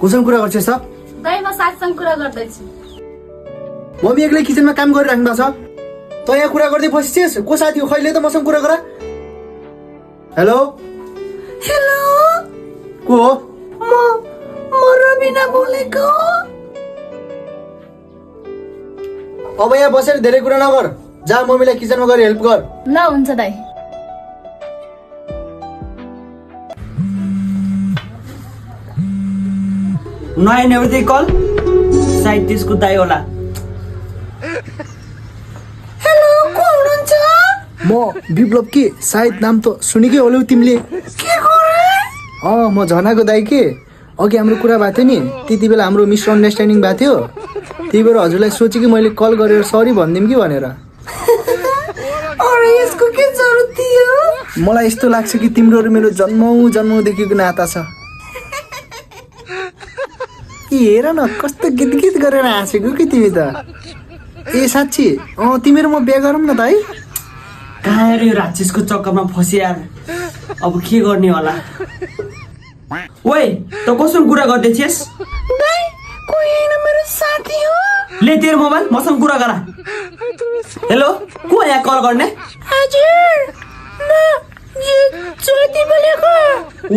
कोसँग कुरा गर्छस् त? दाइ म साथीसँग कुरा गर्दैछु। मम्मी एक्लै किचनमा काम गरिराख्नु भएको छ। त यहाँ कुरा गर्दै बसिछस्? को साथी हो? खैले त मसँग कुरा गर। हेलो हेलो, को हो? म रबिना बोलेको। अब यहाँ बसेर धेरै कुरा नगर। जा मम्मीलाई किचनमा गएर हेल्प गर। ल हुन्छ दाइ। नयाँ नेउते कल सायद त्यसको दाइ होला। हेलो, को हुनुहुन्छ? म विप्लव के सायद नाम त सुनेकै होलौ तिमीले। के गरे? म झनाको दाइ के। अघि हाम्रो कुरा भएको थियो नि, त्यति बेला हाम्रो मिसअन्डरस्ट्यान्डिङ भएको थियो। त्यही भएर हजुरलाई सोचेँ कि मैले कल गरेर सरी भनिदिउँ कि भनेर। अरे यसको के जरुरत थियो? मलाई यस्तो लाग्छ कि तिम्रो र मेरो जन्मौदेखिको नाता छ। हेर न कस्तो गीत गीत गरेर हाँसेको कि तिमी त। ए साँच्ची? तिमी र म बिहा गरौँ न त है। कहाँ यो राक्षसको चक्करमा फसियार अब के गर्ने होला। ओइ त कोसँग कुरा गर्दैछस्? दाइ कोही हैन, मेरो साथी हो। ले तेरो मोबाइल मसँग कुरा गर। हेलो, को यहाँ कल गर्ने? हजुर, म ज्योति बोलेको।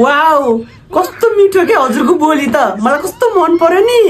वाउ, कस्तो मिठो के हजुरको बोली त। मलाई कस्तो मन पर्यो नि।